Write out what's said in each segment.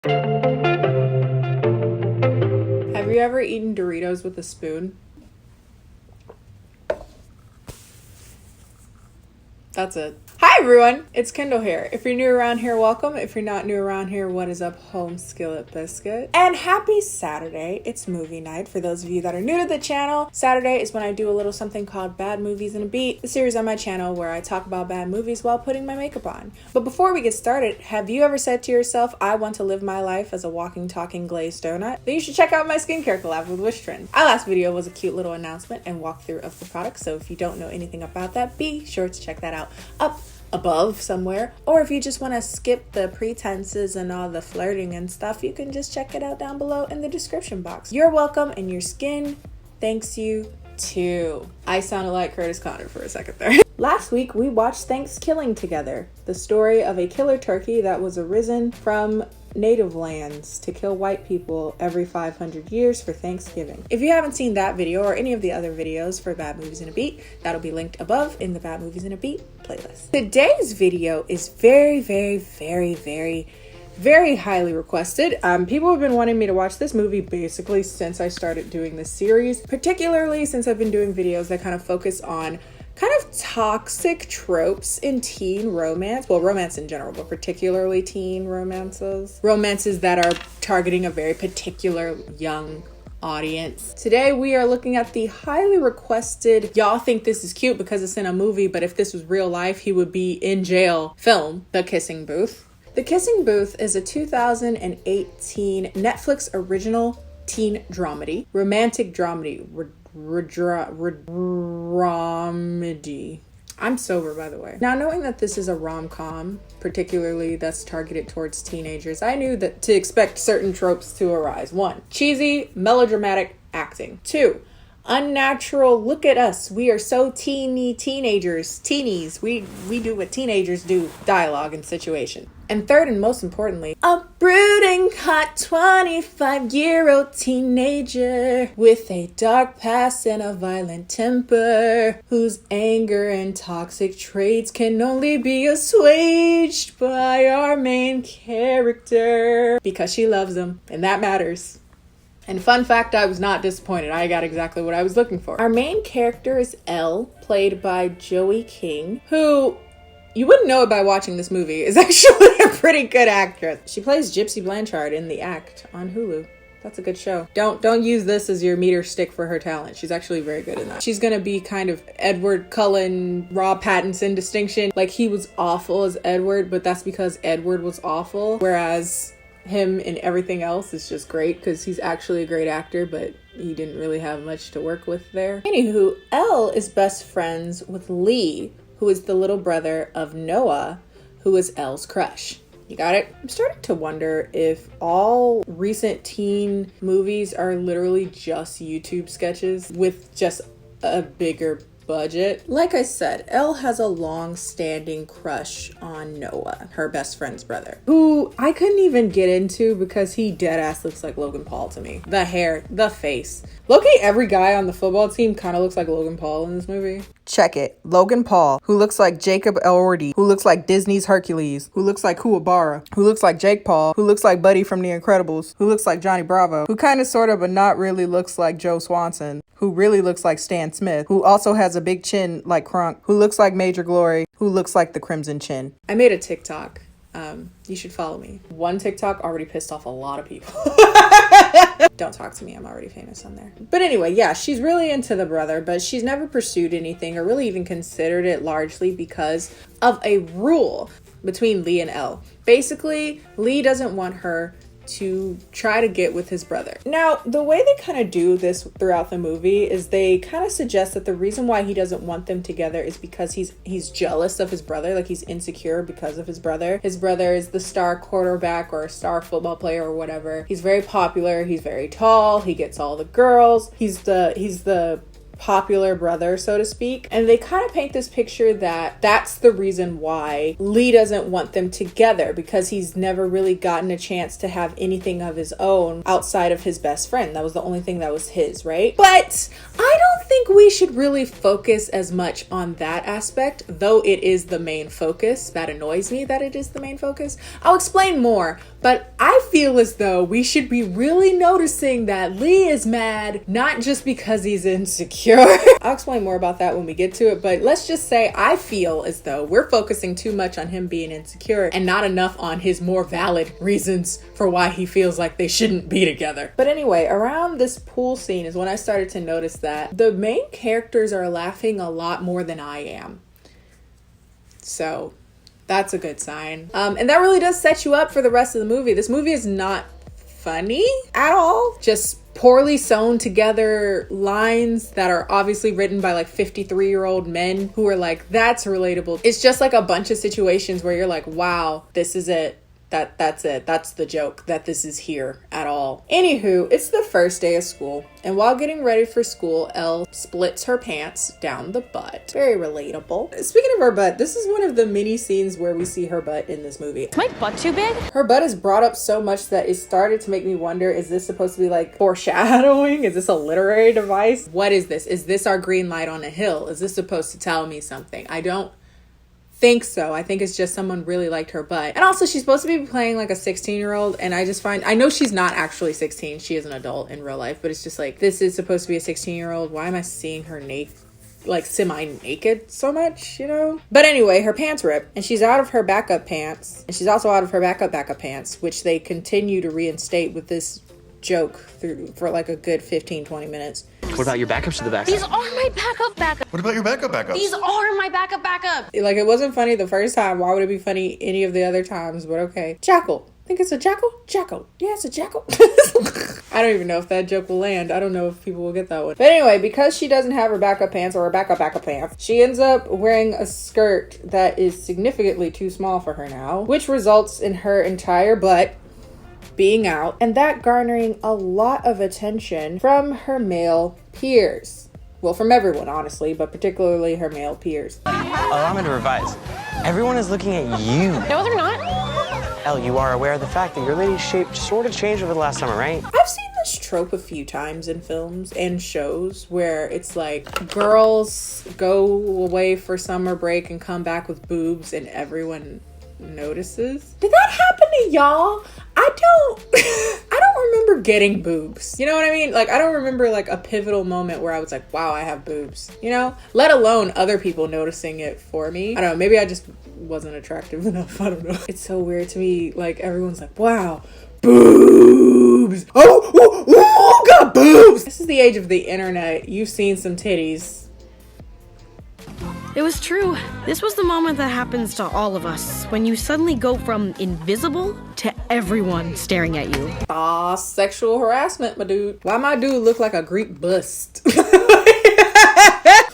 Have you ever eaten Doritos with a spoon? That's it. Hi everyone, it's Kendall here. If you're new around here, welcome. If you're not new around here, what is up, home skillet biscuit? And happy Saturday, it's movie night. For those of you that are new to the channel, Saturday is when I do a little something called Bad Movies in a Beat, the series on my channel where I talk about bad movies while putting my makeup on. But before we get started, have you ever said to yourself, I want to live my life as a walking, talking glazed donut? Then you should check out my skincare collab with Wishtrend. Our last video was a cute little announcement and walkthrough of the product, so if you don't know anything about that, be sure to check that out up above somewhere, or if you just want to skip the pretenses and all the flirting and stuff, you can just check it out down below in the description box. You're welcome, and your skin thanks you too. I sounded like Curtis Connor for a second there. Last week we watched Thanksgiving together, the story of a killer turkey that was arisen from native lands to kill white people every 500 years for Thanksgiving. If you haven't seen that video or any of the other videos for Bad Movies in a Beat, that'll be linked above in the Bad Movies in a Beat playlist. Today's video is very highly requested. People have been wanting me to watch this movie basically since I started doing this series, particularly since I've been doing videos that kind of focus on kind of toxic tropes in teen romance. Well, romance in general, but particularly teen romances. Romances that are targeting a very particular young audience. Today we are looking at the highly requested, y'all think this is cute because it's in a movie, but if this was real life, he would be in jail film, The Kissing Booth. The Kissing Booth is a 2018 Netflix original teen dramedy, romantic dramedy, dramedy. I'm sober, by the way. Now, knowing that this is a rom-com, particularly that's targeted towards teenagers, I knew that to expect certain tropes to arise. 1, cheesy, melodramatic acting. 2, unnatural, look at us, we are so teenagers, teenies, we do what teenagers do, dialogue and situation. And 3rd, and most importantly, a brooding hot 25-year-old teenager with a dark past and a violent temper, whose anger and toxic traits can only be assuaged by our main character because she loves him, and that matters. And fun fact, I was not disappointed. I got exactly what I was looking for. Our main character is Elle, played by Joey King, who, you wouldn't know it by watching this movie, is actually a pretty good actress. She plays Gypsy Blanchard in The Act on Hulu. That's a good show. Don't use this as your meter stick for her talent. She's actually very good in that. She's gonna be kind of Edward Cullen, Rob Pattinson distinction. Like, he was awful as Edward, but that's because Edward was awful. Whereas him and everything else is just great because he's actually a great actor, but he didn't really have much to work with there. Anywho, Elle is best friends with Lee, who is the little brother of Noah, who is Elle's crush. You got it? I'm starting to wonder if all recent teen movies are literally just YouTube sketches with just a bigger budget. Like I said, Elle has a long-standing crush on Noah, her best friend's brother, who I couldn't even get into because he deadass looks like Logan Paul to me. The hair, the face. Low-key, every guy on the football team kind of looks like Logan Paul in this movie. Check it. Logan Paul, who looks like Jacob Elordi, who looks like Disney's Hercules, who looks like Kuwabara, who looks like Jake Paul, who looks like Buddy from The Incredibles, who looks like Johnny Bravo, who kind of sort of but not really looks like Joe Swanson, who really looks like Stan Smith, who also has a big chin like Kronk, who looks like Major Glory, who looks like the Crimson Chin. I made a TikTok. You should follow me. One TikTok already pissed off a lot of people. Don't talk to me, I'm already famous on there. But anyway, yeah, she's really into the brother, but she's never pursued anything or really even considered it, largely because of a rule between Lee and Elle. Basically, Lee doesn't want her to try to get with his brother. Now, the way they kind of do this throughout the movie is they kind of suggest that the reason why he doesn't want them together is because he's jealous of his brother, like he's insecure because of his brother. His brother is the star quarterback or a star football player or whatever. He's very popular, he's very tall, he gets all the girls, he's the popular brother, so to speak. And they kind of paint this picture that that's the reason why Lee doesn't want them together, because he's never really gotten a chance to have anything of his own outside of his best friend. That was the only thing that was his, right? But I don't think think we should really focus as much on that aspect, though it is the main focus. That annoys me that it is the main focus. I'll explain more, but I feel as though we should be really noticing that Lee is mad, not just because he's insecure. I'll explain more about that when we get to it, but let's just say I feel as though we're focusing too much on him being insecure and not enough on his more valid reasons for why he feels like they shouldn't be together. But anyway, around this pool scene is when I started to notice that the main characters are laughing a lot more than I am. So that's a good sign. And that really does set you up for the rest of the movie. This movie is not funny at all. Just poorly sewn together lines that are obviously written by like 53-year-old men who are like, that's relatable. It's just like a bunch of situations where you're like, wow, this is it. That's it. That's the joke, that this is here at all. Anywho, it's the first day of school, and while getting ready for school, Elle splits her pants down the butt. Very relatable. Speaking of her butt, this is one of the many scenes where we see her butt in this movie. Is my butt too big? Her butt is brought up so much that it started to make me wonder, is this supposed to be like foreshadowing? Is this a literary device? What is this? Is this our green light on a hill? Is this supposed to tell me something? I don't think so. I think it's just someone really liked her butt. And also she's supposed to be playing like a 16-year-old, and I know she's not actually 16. She is an adult in real life, but it's just like, this is supposed to be a 16-year-old. Why am I seeing her naked, like semi-naked so much, you know? But anyway, her pants rip, and she's out of her backup pants, and she's also out of her backup pants, which they continue to reinstate with this joke for like a good 15-20 minutes. What about your backups to the backup? These are my backup. What about your backups? These are my backup. Like, it wasn't funny the first time. Why would it be funny any of the other times? But okay. Jackal. I think it's a jackal? Jackal. Yeah, it's a jackal. I don't even know if that joke will land. I don't know if people will get that one. But anyway, because she doesn't have her backup pants or her backup pants, she ends up wearing a skirt that is significantly too small for her now, which results in her entire butt being out, and that garnering a lot of attention from her male peers. Well, from everyone, honestly, but particularly her male peers. Allow me to revise. Everyone is looking at you. No, they're not. Elle, you are aware of the fact that your lady's shape sort of changed over the last summer, right? I've seen this trope a few times in films and shows where it's like girls go away for summer break and come back with boobs and everyone notices. Did that happen to y'all? I don't remember getting boobs. You know what I mean? Like, I don't remember like a pivotal moment where I was like, wow, I have boobs, you know? Let alone other people noticing it for me. I don't know, maybe I just wasn't attractive enough. I don't know. It's so weird to me. Like, everyone's like, wow, boobs. Oh, got boobs. This is the age of the internet. You've seen some titties. It was true. This was the moment that happens to all of us, when you suddenly go from invisible to everyone staring at you. Ah, sexual harassment, my dude. Why my dude look like a Greek bust?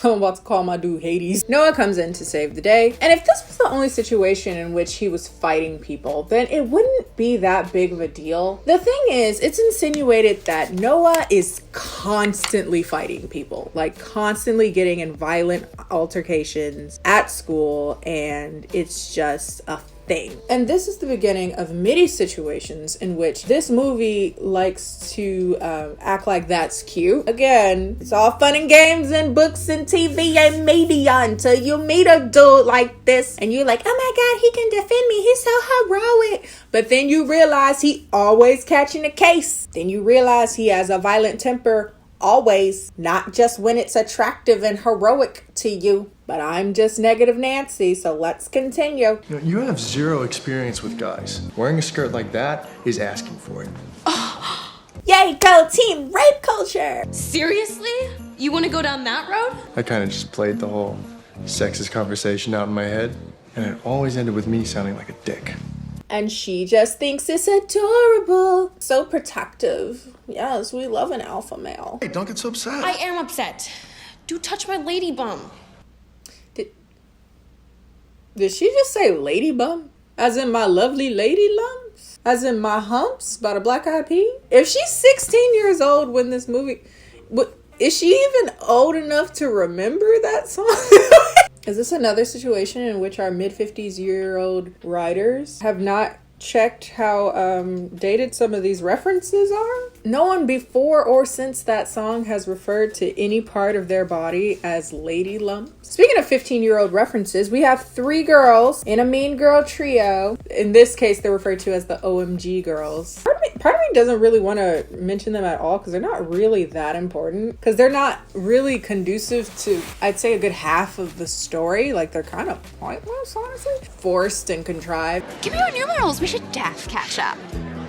I'm about to call my dude Hades. Noah comes in to save the day. And if this was the only situation in which he was fighting people, then it wouldn't be that big of a deal. The thing is, it's insinuated that Noah is constantly fighting people, like constantly getting in violent altercations at school, and it's just a thing. And this is the beginning of many situations in which this movie likes to act like that's cute. Again, it's all fun and games and books and TV and media until you meet a dude like this and you're like, oh my god, he can defend me, he's so heroic. But then you realize he always catching a case. Then you realize he has a violent temper always, not just when it's attractive and heroic to you. But I'm just negative Nancy, so let's continue. You have zero experience with guys. Wearing a skirt like that is asking for it. Yay, go team rape culture! Seriously? You want to go down that road? I kind of just played the whole sexist conversation out in my head, and it always ended with me sounding like a dick. And she just thinks it's adorable. So protective. Yes, we love an alpha male. Hey, don't get so upset. I am upset. Do touch my lady bum. Did she just say lady bum? As in my lovely lady lumps? As in my humps by the Black Eyed Peas? If she's 16 years old when this movie... Is she even old enough to remember that song? Is this another situation in which our mid-50s-year-old writers have not checked how dated some of these references are. No one before or since that song has referred to any part of their body as lady lumps. Speaking of 15-year-old references, we have 3 girls in a mean girl trio. In this case, they're referred to as the OMG girls. Part of me doesn't really want to mention them at all because they're not really that important. Because they're not really conducive to, I'd say, a good half of the story. Like, they're kind of pointless, honestly. Forced and contrived. Give me your numerals. We should def catch up.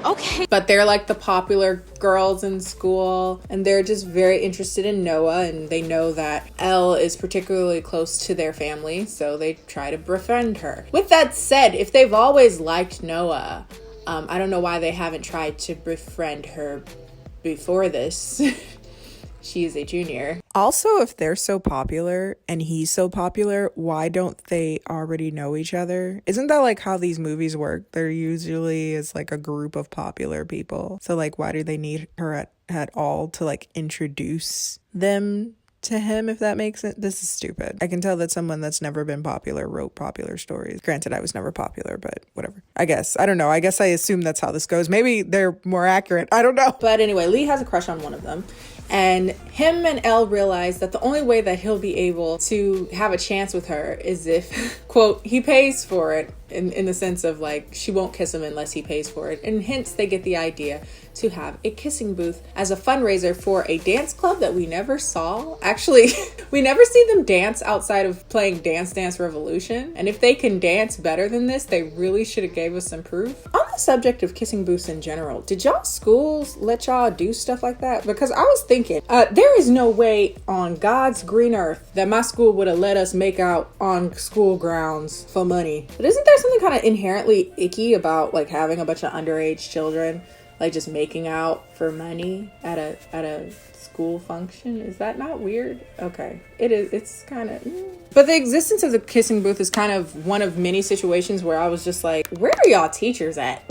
Okay. But they're like the popular girls in school, and they're just very interested in Noah, and they know that Elle is particularly close to their family, so they try to befriend her. With that said, if they've always liked Noah, I don't know why they haven't tried to befriend her before this. She is a junior. Also, if they're so popular and he's so popular, why don't they already know each other? Isn't that like how these movies work? They're usually is like a group of popular people. So like, why do they need her at all to like introduce them to him, if that makes sense? This is stupid. I can tell that someone that's never been popular wrote popular stories. Granted, I was never popular, but whatever. I guess. I don't know. I guess I assume that's how this goes. Maybe they're more accurate. I don't know. But anyway, Lee has a crush on one of them. And him and Elle realize that the only way that he'll be able to have a chance with her is if, quote, he pays for it, in the sense of like, she won't kiss him unless he pays for it. And hence they get the idea to have a kissing booth as a fundraiser for a dance club that we never saw. Actually, we never see them dance outside of playing Dance Dance Revolution. And if they can dance better than this, they really should have gave us some proof. On the subject of kissing booths in general, did y'all schools let y'all do stuff like that? Because I was thinking, there is no way on God's green earth that my school would have let us make out on school grounds for money. But isn't there something kind of inherently icky about like having a bunch of underage children like just making out for money at a school function? Is that not weird? Okay, it is. It's kind of but the existence of the kissing booth is kind of one of many situations where I was just like, where are y'all teachers at?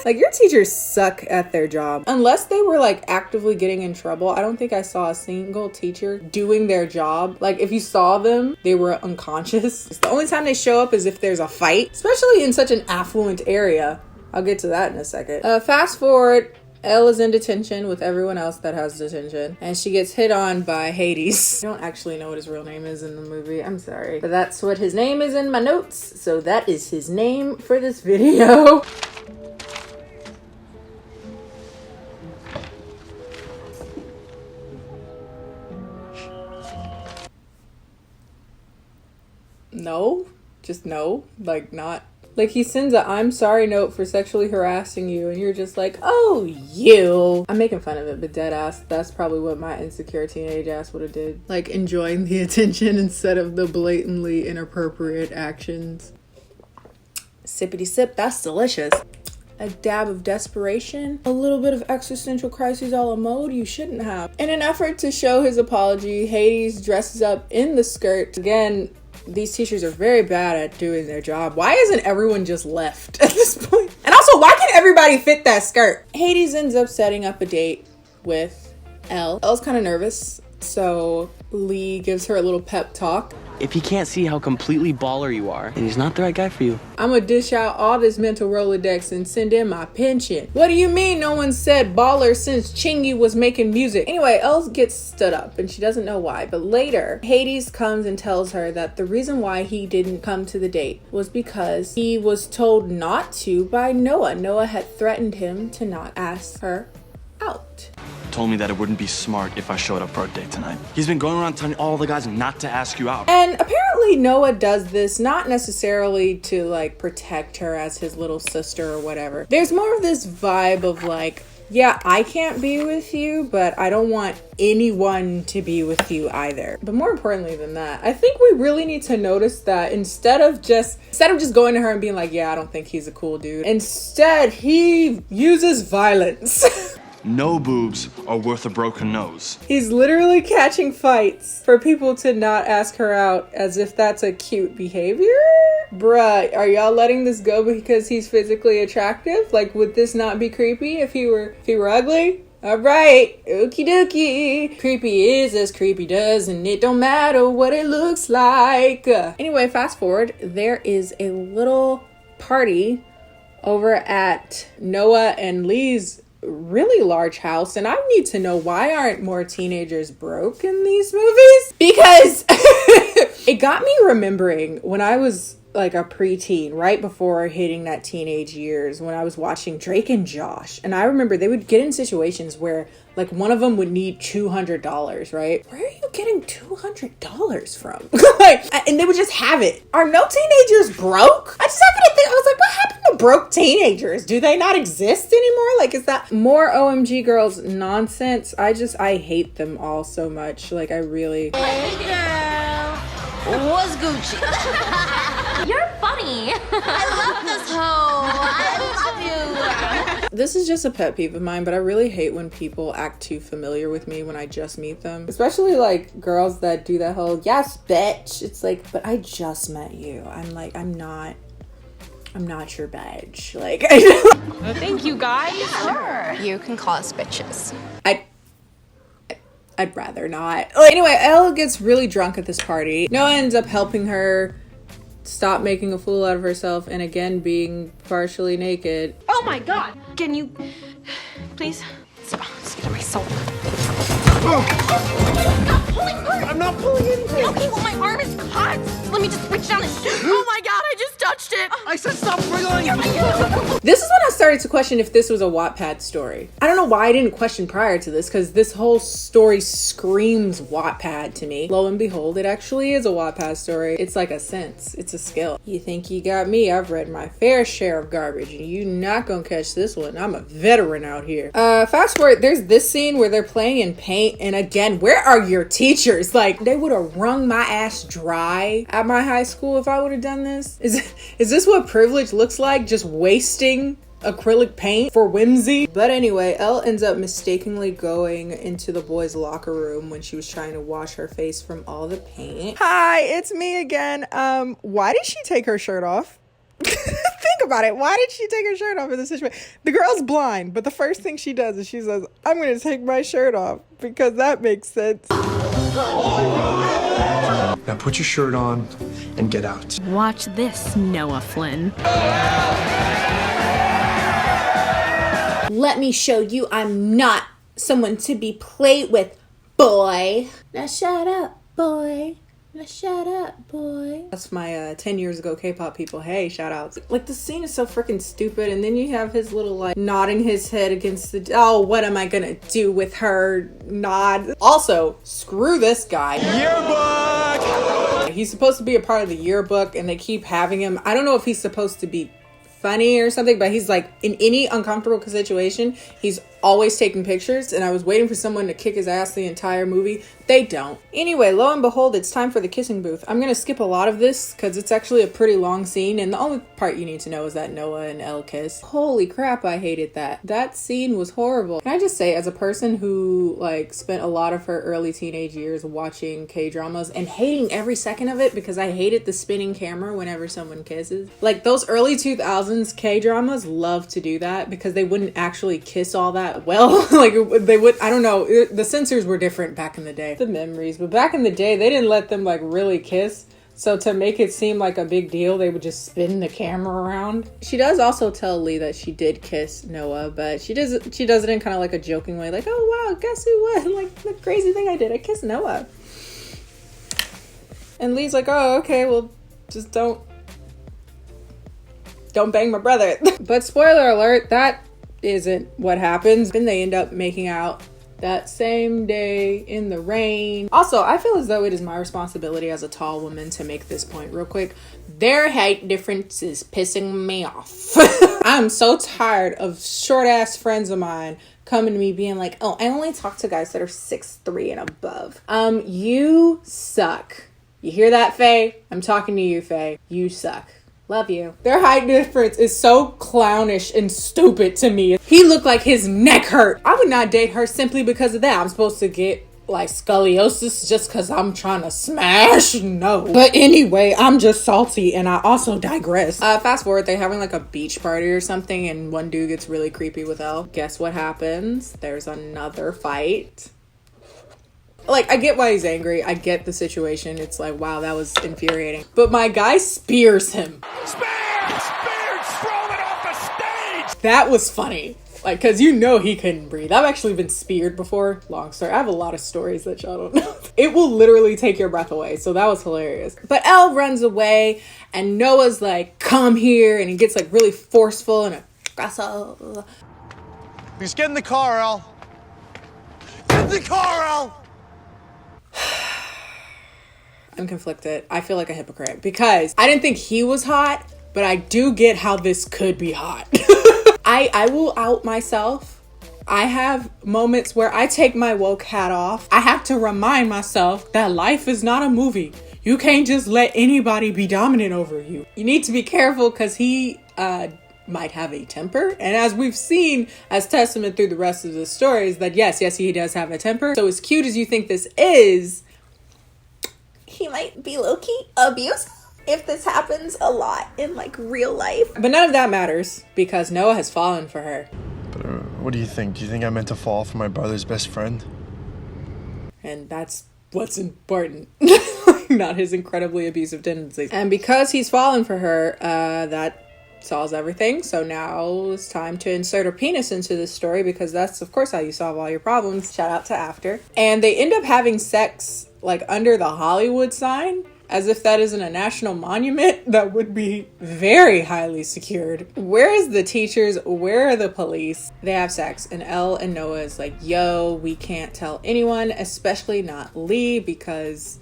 Like, your teachers suck at their job. Unless they were like actively getting in trouble, I don't think I saw a single teacher doing their job. Like, if you saw them, they were unconscious. The only time they show up is if there's a fight, especially in such an affluent area. I'll get to that in a second. Fast forward, Elle is in detention with everyone else that has detention, and she gets hit on by Hades. I don't actually know what his real name is in the movie. I'm sorry. But that's what his name is in my notes, so that is his name for this video. No, just no, like not. Like, he sends a "I'm sorry" note for sexually harassing you, and you're just like, oh, you. I'm making fun of it, but dead ass, that's probably what my insecure teenage ass would have did. Like, enjoying the attention instead of the blatantly inappropriate actions. Sippity sip, that's delicious. A dab of desperation, a little bit of existential crisis a la mode you shouldn't have. In an effort to show his apology, Hades dresses up in the skirt. Again, these teachers are very bad at doing their job. Why isn't everyone just left at this point? And also, why can't everybody fit that skirt? Hades ends up setting up a date with Elle. Elle's kind of nervous, so Lee gives her a little pep talk. If he can't see how completely baller you are, then he's not the right guy for you. I'm gonna dish out all this mental Rolodex and send in my pension. What do you mean no one said baller since Chingy was making music? Anyway, Elle gets stood up and she doesn't know why, but later Hades comes and tells her that the reason why he didn't come to the date was because he was told not to by Noah. Noah had threatened him to not ask her out. Told me that it wouldn't be smart if I showed up for a date tonight. He's been going around telling all the guys not to ask you out. And apparently Noah does this not necessarily to like protect her as his little sister or whatever. There's more of this vibe of like, yeah, I can't be with you, but I don't want anyone to be with you either. But more importantly than that, I think we really need to notice that instead of just going to her and being like, yeah, I don't think he's a cool dude, instead he uses violence. No boobs are worth a broken nose. He's literally catching fights for people to not ask her out as if that's a cute behavior. Bruh, are y'all letting this go because he's physically attractive? Like, would this not be creepy if he were ugly? Alright, okie dokie. Creepy is as creepy does, and it don't matter what it looks like. Anyway, fast forward, there is a little party over at Noah and Lee's really large house, and I need to know, why aren't more teenagers broke in these movies? Because it got me remembering when I was like a preteen, right before hitting that teenage years, when I was watching Drake and Josh, and I remember they would get in situations where like one of them would need $200, right? Where are you getting $200 from? And they would just have it. Are no teenagers broke? I just happened to think, I was like, what happened to broke teenagers? Do they not exist anymore? Like, is that more OMG Girls nonsense? I hate them all so much. Like, I really... Was Gucci. You're funny. I love this hoe. I love you. This is just a pet peeve of mine, but I really hate when people act too familiar with me when I just meet them. Especially like girls that do that whole, yes, bitch. It's like, but I just met you. I'm like, I'm not your bitch. Like, Thank you, guys. Sure. You can call us bitches. I'd rather not. Anyway, Elle gets really drunk at this party. Noah ends up helping her stop making a fool out of herself and again being partially naked. Oh my god! Can you please spit on my soul? I'm not pulling anything. Okay, well, my arm is caught. Let me just reach down and... Oh my god, I just touched it. I said stop wriggling. This is when I started to question if this was a Wattpad story. I don't know why I didn't question prior to this, because this whole story screams Wattpad to me. Lo and behold, it actually is a Wattpad story. It's like a sense. It's a skill. You think you got me? I've read my fair share of garbage, and you not gonna catch this one. I'm a veteran out here. Fast forward, there's this scene where they're playing in paint, and again, where are your teachers? Like, they would have wrung my ass dry at my high school if I would have done this. Is this what privilege looks like? Just wasting acrylic paint for whimsy? But anyway, Elle ends up mistakenly going into the boys' locker room when she was trying to wash her face from all the paint. Hi, it's me again. Why did she take her shirt off? Think about it. Why did she take her shirt off in this situation? The girl's blind, but the first thing she does is she says, I'm going to take my shirt off because that makes sense. Now put your shirt on and get out. Watch this, Noah Flynn. Let me show you I'm not someone to be played with, boy. Now shut up, boy. Now shut up, boy. That's my 10 years ago K-pop people. Hey, shout outs. Like, the scene is so freaking stupid, and then you have his little, like, nodding his head against the... Oh, what am I gonna do with her nod? Also, screw this guy. Yearbook! He's supposed to be a part of the yearbook, and they keep having him. I don't know if he's supposed to be funny or something, but he's like, in any uncomfortable situation, he's always taking pictures, and I was waiting for someone to kick his ass the entire movie. They don't. Anyway, lo and behold, it's time for the kissing booth. I'm gonna skip a lot of this because it's actually a pretty long scene, and the only part you need to know is that Noah and Elle kiss. Holy crap, I hated that. That scene was horrible. Can I just say, as a person who like spent a lot of her early teenage years watching K-dramas and hating every second of it because I hated the spinning camera whenever someone kisses. Like, those early 2000s K-dramas love to do that because they wouldn't actually kiss all that well. Like, they would, I don't know, the censors were different back in the day. The memories, but back in the day they didn't let them like really kiss, so to make it seem like a big deal they would just spin the camera around. She does also tell Lee that she did kiss Noah, but she does it in kind of like a joking way, like, oh wow, guess who won, like the crazy thing I did, I kissed Noah. And Lee's like, oh okay, well just don't bang my brother. But spoiler alert, that isn't what happens. Then they end up making out that same day in the rain. Also, I feel as though it is my responsibility as a tall woman to make this point real quick. Their height difference is pissing me off. I'm so tired of short ass friends of mine coming to me being like, oh, I only talk to guys that are 6'3" and above. You suck. You hear that, Faye? I'm talking to you, Faye. You suck. Love you. Their height difference is so clownish and stupid to me. He looked like his neck hurt. I would not date her simply because of that. I'm supposed to get like scoliosis just because I'm trying to smash? No. But anyway, I'm just salty and I also digress. Fast forward, they're having like a beach party or something and one dude gets really creepy with Elle. Guess what happens? There's another fight. Like, I get why he's angry. I get the situation. It's like, wow, that was infuriating. But my guy spears him. Speared! Speared! Strowman off the That was funny. Like, cause you know he couldn't breathe. I've actually been speared before. Long story. I have a lot of stories that y'all don't know. It will literally take your breath away. So that was hilarious. But Elle runs away and Noah's like, come here. And he gets like really forceful and aggressive. Please get in the car, Al. Get in the car, Al. I'm conflicted. I feel like a hypocrite because I didn't think he was hot, but I do get how this could be hot. I will out myself. I have moments where I take my woke hat off. I have to remind myself that life is not a movie. You can't just let anybody be dominant over you. You need to be careful because he might have a temper. And as we've seen as testament through the rest of the stories that yes, he does have a temper. So as cute as you think this is, he might be low-key abusive if this happens a lot in like real life. But none of that matters because Noah has fallen for her. But what do you think? Do you think I meant to fall for my brother's best friend? And that's what's important. Not his incredibly abusive tendencies. And because he's fallen for her, that solves everything. So now it's time to insert a penis into this story because that's of course how you solve all your problems. Shout out to After. And they end up having sex like under the Hollywood sign, as if that isn't a national monument that would be very highly secured. Where is the teachers? Where are the police? They have sex and Elle and Noah is like, yo, we can't tell anyone, especially not Lee, because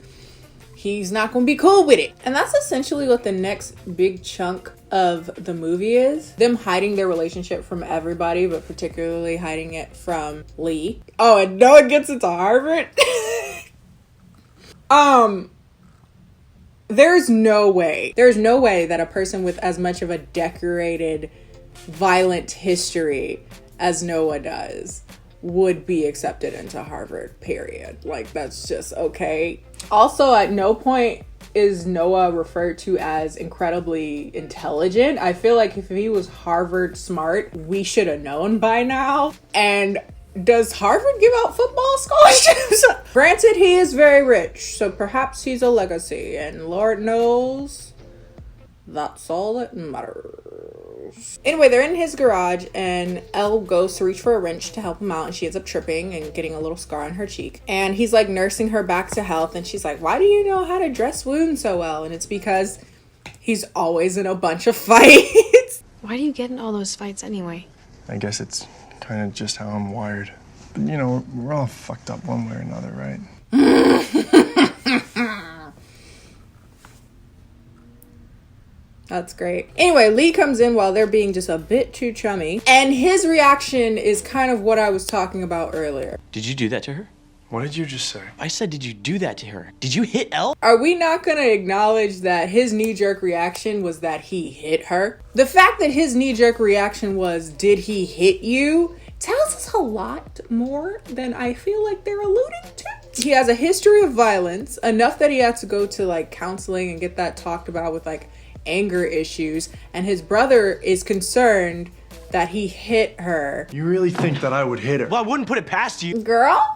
he's not gonna be cool with it. And that's essentially what the next big chunk of the movie is. Them hiding their relationship from everybody, but particularly hiding it from Lee. Oh, and Noah gets into Harvard. There's no way that a person with as much of a decorated, violent history as Noah does would be accepted into Harvard, period. Like, that's just okay. Also, at no point is Noah referred to as incredibly intelligent. I feel like if he was Harvard smart, we should have known by now. And does Harvard give out football scholarships? Granted, he is very rich, so perhaps he's a legacy, and Lord knows that's all that matters. Anyway, they're in his garage, and Elle goes to reach for a wrench to help him out, and she ends up tripping and getting a little scar on her cheek. And he's like nursing her back to health, and she's like, why do you know how to dress wounds so well? And it's because he's always in a bunch of fights. Why do you get in all those fights anyway? I guess it's kind of just how I'm wired. But you know, we're all fucked up one way or another, right? That's great. Anyway, Lee comes in while they're being just a bit too chummy. And his reaction is kind of what I was talking about earlier. Did you do that to her? What did you just say? I said, did you do that to her? Did you hit Elle? Are we not going to acknowledge that his knee-jerk reaction was that he hit her? The fact that his knee-jerk reaction was, did he hit you, tells us a lot more than I feel like they're alluding to. He has a history of violence, enough that he had to go to like counseling and get that talked about with like anger issues. And his brother is concerned that he hit her. You really think that I would hit her? Well, I wouldn't put it past you. Girl?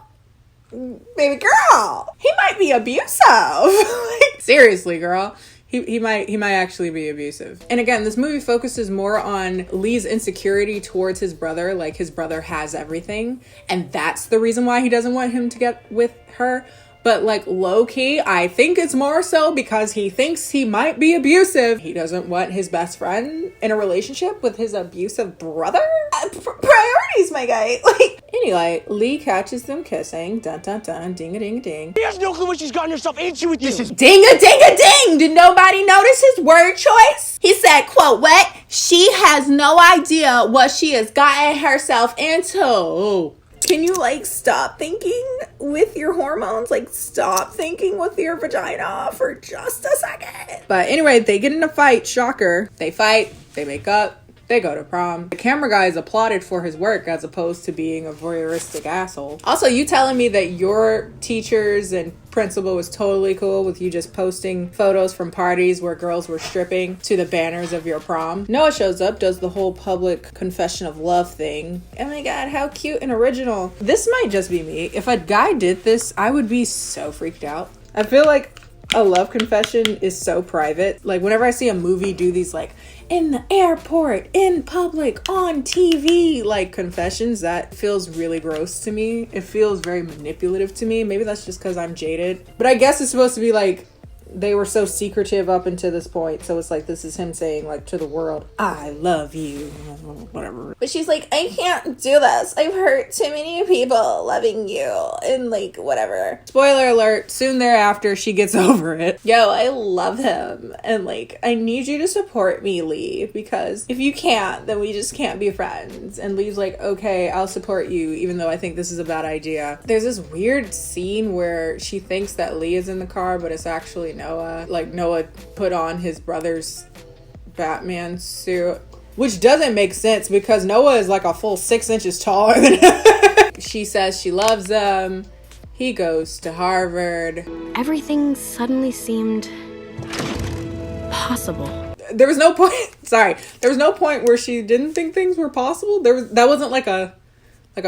Baby girl, he might be abusive. Like, seriously, girl. He might actually be abusive. And again, this movie focuses more on Lee's insecurity towards his brother. Like, his brother has everything, and that's the reason why he doesn't want him to get with her. But like, low-key, I think it's more so because he thinks he might be abusive. He doesn't want his best friend in a relationship with his abusive brother. Priorities, my guy. Like, anyway, Lee catches them kissing. Dun dun dun, ding a ding a ding. She has no clue what she's gotten herself into with you. Ding a ding a ding. Did nobody notice his word choice? He said, quote, what? She has no idea what she has gotten herself into. Can you like stop thinking with your hormones? Like, stop thinking with your vagina for just a second. But anyway, they get in a fight. Shocker. They fight. They make up. They go to prom. The camera guy is applauded for his work as opposed to being a voyeuristic asshole. Also, you telling me that your teachers and principal was totally cool with you just posting photos from parties where girls were stripping to the banners of your prom? Noah shows up, does the whole public confession of love thing. Oh my god, how cute and original. This might just be me. If a guy did this, I would be so freaked out. I feel like A love confession is so private. Like whenever I see a movie do these like in the airport, in public, on TV, like confessions, that feels really gross to me. It feels very manipulative to me. Maybe that's just because I'm jaded. But I guess it's supposed to be like they were so secretive up until this point. So it's like this is him saying like to the world, I love you, whatever. But she's like, I can't do this. I've hurt too many people loving you and like whatever. Spoiler alert, soon thereafter she gets over it. Yo, I love him. And like, I need you to support me, Lee, because if you can't, then we just can't be friends. And Lee's like, okay, I'll support you, even though I think this is a bad idea. There's this weird scene where she thinks that Lee is in the car, but it's actually Noah. Like Noah put on his brother's Batman suit, which doesn't make sense because Noah is like a full 6 inches taller than him. She says she loves him. He goes to Harvard. Everything suddenly seemed possible. There was no point. Sorry, there was no point where she didn't think things were possible. That wasn't like a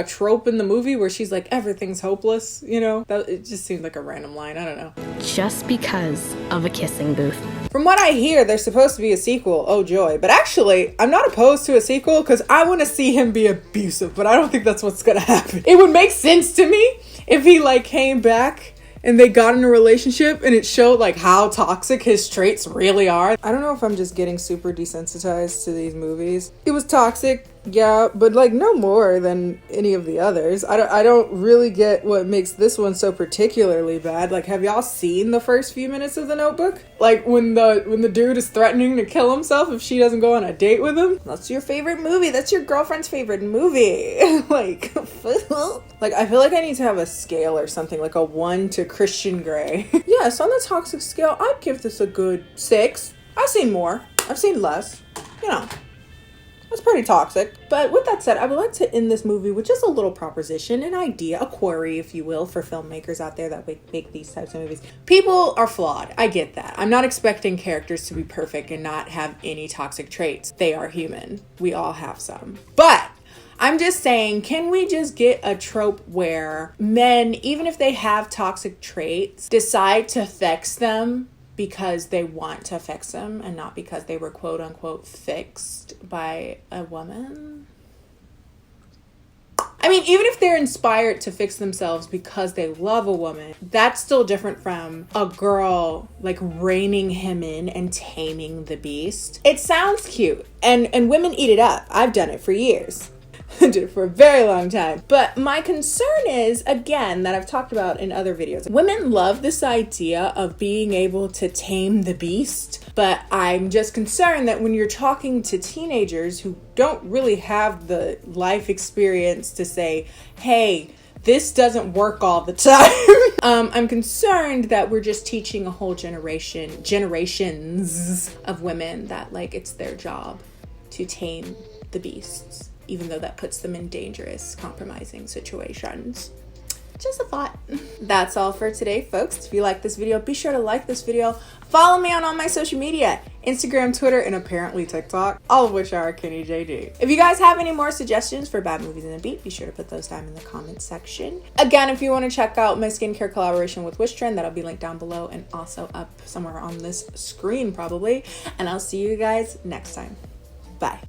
trope in the movie where she's like, everything's hopeless, you know? It just seemed like a random line. I don't know. Just because of a kissing booth. From what I hear, there's supposed to be a sequel. Oh, joy. But actually, I'm not opposed to a sequel because I want to see him be abusive, but I don't think that's what's going to happen. It would make sense to me if he like came back and they got in a relationship and it showed like how toxic his traits really are. I don't know if I'm just getting super desensitized to these movies. It was toxic, yeah, but like no more than any of the others. I don't really get what makes this one so particularly bad. Like, have y'all seen the first few minutes of The Notebook? Like when the dude is threatening to kill himself if she doesn't go on a date with him? That's your favorite movie. That's your girlfriend's favorite movie. Like, I feel like I need to have a scale or something, like a 1 to Christian Grey. Yes, on the toxic scale, I'd give this a good 6. I've seen more. I've seen less. You know, it's pretty toxic. But with that said, I would like to end this movie with just a little proposition, an idea, a query, if you will, for filmmakers out there that make these types of movies. People are flawed. I get that. I'm not expecting characters to be perfect and not have any toxic traits. They are human. We all have some. But I'm just saying, can we just get a trope where men, even if they have toxic traits, decide to fix them because they want to fix them and not because they were quote unquote fixed by a woman? I mean, even if they're inspired to fix themselves because they love a woman, that's still different from a girl like reining him in and taming the beast. It sounds cute and women eat it up. I've done it for years. Did it for a very long time. But my concern is, again, that I've talked about in other videos. Women love this idea of being able to tame the beast, but I'm just concerned that when you're talking to teenagers who don't really have the life experience to say, hey, this doesn't work all the time. I'm concerned that we're just teaching a whole generations of women that like it's their job to tame the beasts, even though that puts them in dangerous, compromising situations. Just a thought. That's all for today, folks. If you like this video, be sure to like this video. Follow me on all my social media, Instagram, Twitter, and apparently TikTok, all of which are Kenny JD. If you guys have any more suggestions for bad movies in the beat, be sure to put those down in the comments section. Again, if you want to check out my skincare collaboration with Wishtrend, that'll be linked down below and also up somewhere on this screen probably. And I'll see you guys next time. Bye.